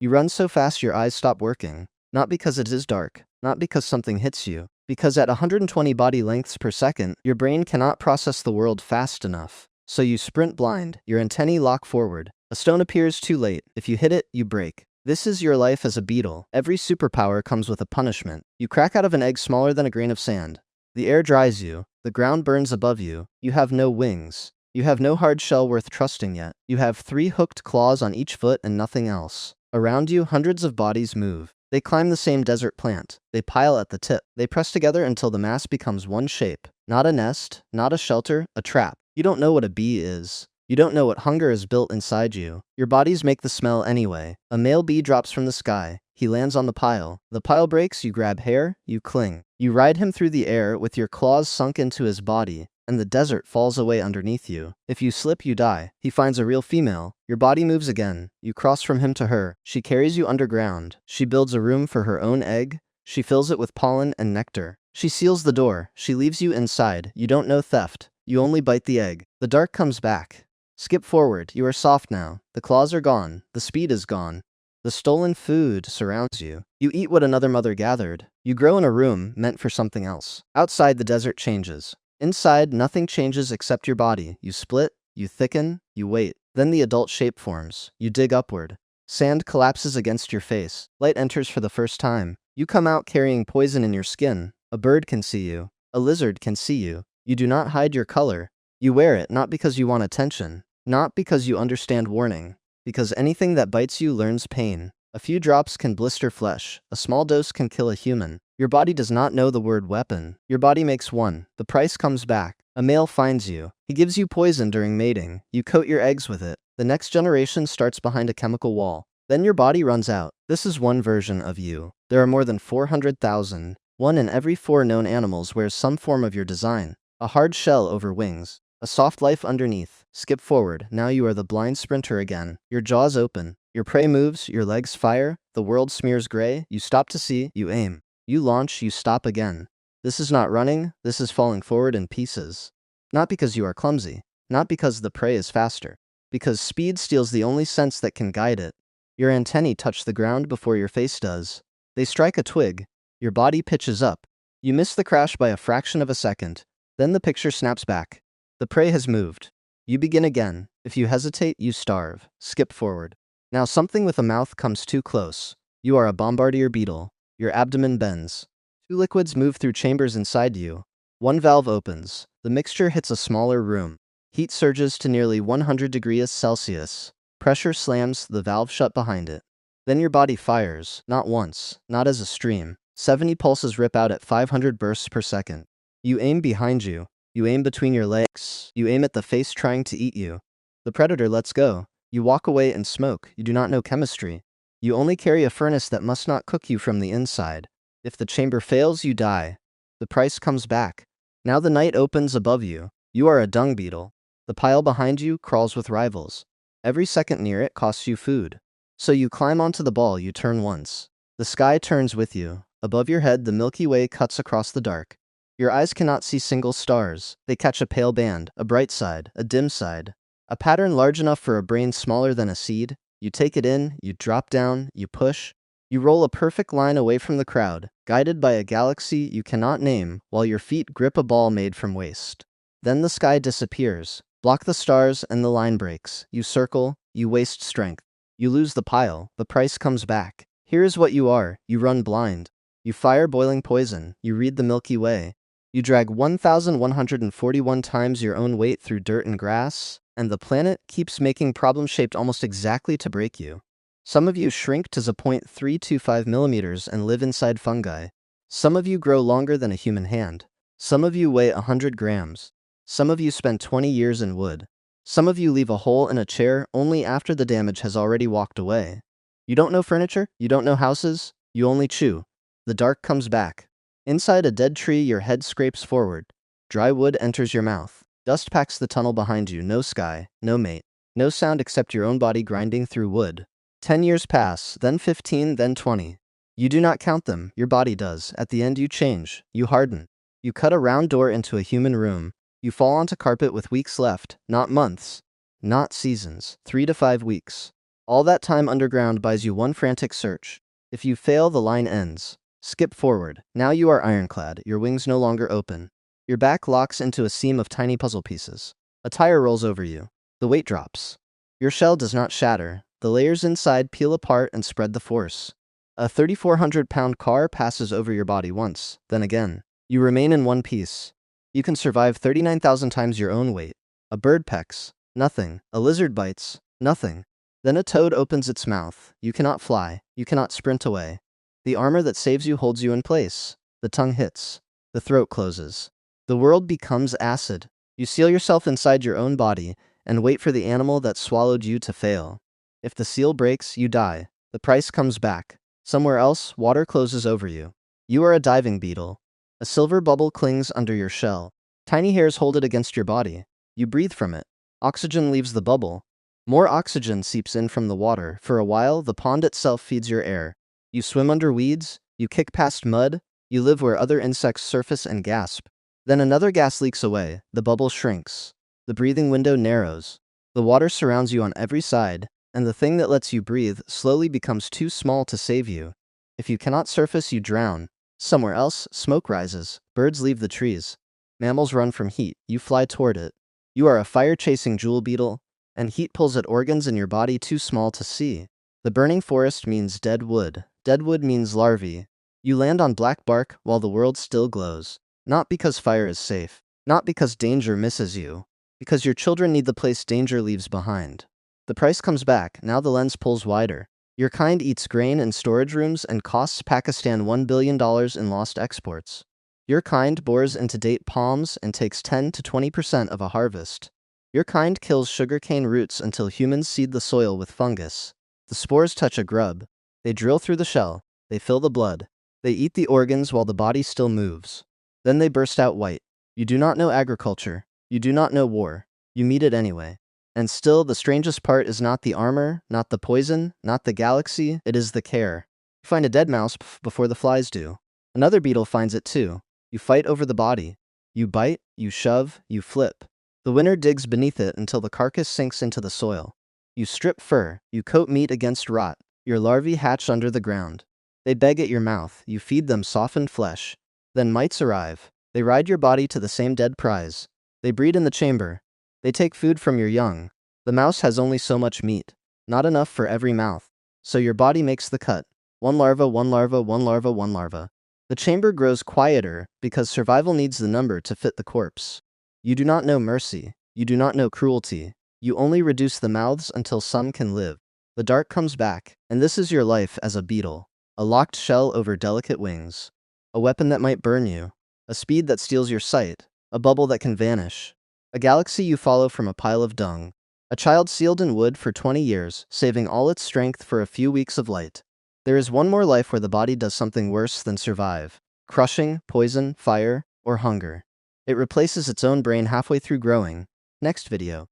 You run so fast your eyes stop working. Not because it is dark, not because something hits you, because at 120 body lengths per second, your brain cannot process the world fast enough. So you sprint blind, your antennae lock forward. A stone appears too late. If you hit it, you break. This is your life as a beetle. Every superpower comes with a punishment. You crack out of an egg smaller than a grain of sand. The air dries you. The ground burns above you. You have no wings. You have no hard shell worth trusting yet. You have 3 hooked claws on each foot and nothing else. Around you, hundreds of bodies move. They climb the same desert plant. They pile at the tip. They press together until the mass becomes one shape. Not a nest, not a shelter, a trap. You don't know what a bee is. You don't know what hunger is built inside you. Your bodies make the smell anyway. A male bee drops from the sky. He lands on the pile. The pile breaks, you grab hair, you cling. You ride him through the air with your claws sunk into his body, and the desert falls away underneath you. If you slip, you die. He finds a real female. Your body moves again. You cross from him to her. She carries you underground. She builds a room for her own egg. She fills it with pollen and nectar. She seals the door. She leaves you inside. You don't know theft. You only bite the egg. The dark comes back. Skip forward. You are soft now. The claws are gone. The speed is gone. The stolen food surrounds you. You eat what another mother gathered. You grow in a room meant for something else. Outside, the desert changes. Inside, nothing changes except your body. You split, you thicken, you wait. Then the adult shape forms. You dig upward. Sand collapses against your face. Light enters for the first time. You come out carrying poison in your skin. A bird can see you. A lizard can see you. You do not hide your color. You wear it not because you want attention, not because you understand warning, because anything that bites you learns pain. A few drops can blister flesh. A small dose can kill a human. Your body does not know the word weapon. Your body makes one. The price comes back. A male finds you. He gives you poison during mating. You coat your eggs with it. The next generation starts behind a chemical wall. Then your body runs out. This is one version of you. There are more than 400,000. 1 in every 4 known animals wears some form of your design. A hard shell over wings. A soft life underneath. Skip forward. Now you are the blind sprinter again. Your jaws open. Your prey moves. Your legs fire. The world smears gray. You stop to see. You aim. You launch. You stop again. This is not running. This is falling forward in pieces. Not because you are clumsy. Not because the prey is faster. Because speed steals the only sense that can guide it. Your antennae touch the ground before your face does. They strike a twig. Your body pitches up. You miss the crash by a fraction of a second. Then the picture snaps back. The prey has moved. You begin again. If you hesitate, you starve. Skip forward. Now something with a mouth comes too close. You are a Bombardier beetle. Your abdomen bends. 2 liquids move through chambers inside you. 1 valve opens. The mixture hits a smaller room. Heat surges to nearly 100 degrees Celsius. Pressure slams the valve shut behind it. Then your body fires. Not once. Not as a stream. 70 pulses rip out at 500 bursts per second. You aim behind you. You aim between your legs. You aim at the face trying to eat you. The predator lets go. You walk away and smoke. You do not know chemistry. You only carry a furnace that must not cook you from the inside. If the chamber fails, you die. The price comes back. Now the night opens above you. You are a dung beetle. The pile behind you crawls with rivals. Every second near it costs you food. So you climb onto the ball. You turn once. The sky turns with you. Above your head, the Milky Way cuts across the dark. Your eyes cannot see single stars. They catch a pale band, a bright side, a dim side, a pattern large enough for a brain smaller than a seed. You take it in, you drop down, you push. You roll a perfect line away from the crowd, guided by a galaxy you cannot name, while your feet grip a ball made from waste. Then the sky disappears. Block the stars and the line breaks. You circle, you waste strength. You lose the pile. The price comes back. Here is what you are. You run blind. You fire boiling poison. You read the Milky Way. You drag 1,141 times your own weight through dirt and grass, and the planet keeps making problems shaped almost exactly to break you. Some of you shrink to 0.325 millimeters and live inside fungi. Some of you grow longer than a human hand. Some of you weigh 100 grams. Some of you spend 20 years in wood. Some of you leave a hole in a chair only after the damage has already walked away. You don't know furniture. You don't know houses. You only chew. The dark comes back. Inside a dead tree, your head scrapes forward. Dry wood enters your mouth. Dust packs the tunnel behind you. No sky, no mate, no sound except your own body grinding through wood. 10 years pass, then 15, then 20. You do not count them. Your body does. At the end, you change. You harden. You cut a round door into a human room. You fall onto carpet with weeks left, not months, not seasons. 3 to 5 weeks. All that time underground buys you one frantic search. If you fail, the line ends. Skip forward. Now you are ironclad, your wings no longer open. Your back locks into a seam of tiny puzzle pieces. A tire rolls over you. The weight drops. Your shell does not shatter. The layers inside peel apart and spread the force. A 3,400-pound car passes over your body once, then again. You remain in one piece. You can survive 39,000 times your own weight. A bird pecks. Nothing. A lizard bites. Nothing. Then a toad opens its mouth. You cannot fly. You cannot sprint away. The armor that saves you holds you in place. The tongue hits. The throat closes. The world becomes acid. You seal yourself inside your own body and wait for the animal that swallowed you to fail. If the seal breaks, you die. The price comes back. Somewhere else, water closes over you. You are a diving beetle. A silver bubble clings under your shell. Tiny hairs hold it against your body. You breathe from it. Oxygen leaves the bubble. More oxygen seeps in from the water. For a while, the pond itself feeds your air. You swim under weeds. You kick past mud. You live where other insects surface and gasp. Then another gas leaks away. The bubble shrinks. The breathing window narrows. The water surrounds you on every side, and the thing that lets you breathe slowly becomes too small to save you. If you cannot surface, you drown. Somewhere else, smoke rises. Birds leave the trees. Mammals run from heat. You fly toward it. You are a fire-chasing jewel beetle, and heat pulls at organs in your body too small to see. The burning forest means dead wood. Dead wood means larvae. You land on black bark while the world still glows. Not because fire is safe. Not because danger misses you. Because your children need the place danger leaves behind. The price comes back. Now the lens pulls wider. Your kind eats grain in storage rooms and costs Pakistan $1 billion in lost exports. Your kind bores into date palms and takes 10 to 20% of a harvest. Your kind kills sugarcane roots until humans seed the soil with fungus. The spores touch a grub. They drill through the shell. They fill the blood. They eat the organs while the body still moves. Then they burst out white. You do not know agriculture. You do not know war. You meet it anyway. And still, the strangest part is not the armor, not the poison, not the galaxy, it is the care. You find a dead mouse before the flies do. Another beetle finds it too. You fight over the body. You bite, you shove, you flip. The winner digs beneath it until the carcass sinks into the soil. You strip fur, you coat meat against rot. Your larvae hatch under the ground. They beg at your mouth, you feed them softened flesh. Then mites arrive. They ride your body to the same dead prize. They breed in the chamber. They take food from your young. The mouse has only so much meat. Not enough for every mouth. So your body makes the cut. One larva, one larva, one larva, one larva. The chamber grows quieter because survival needs the number to fit the corpse. You do not know mercy. You do not know cruelty. You only reduce the mouths until some can live. The dark comes back, and this is your life as a beetle. A locked shell over delicate wings. A weapon that might burn you. A speed that steals your sight. A bubble that can vanish. A galaxy you follow from a pile of dung. A child sealed in wood for 20 years, saving all its strength for a few weeks of light. There is one more life where the body does something worse than survive. Crushing, poison, fire, or hunger. It replaces its own brain halfway through growing. Next video.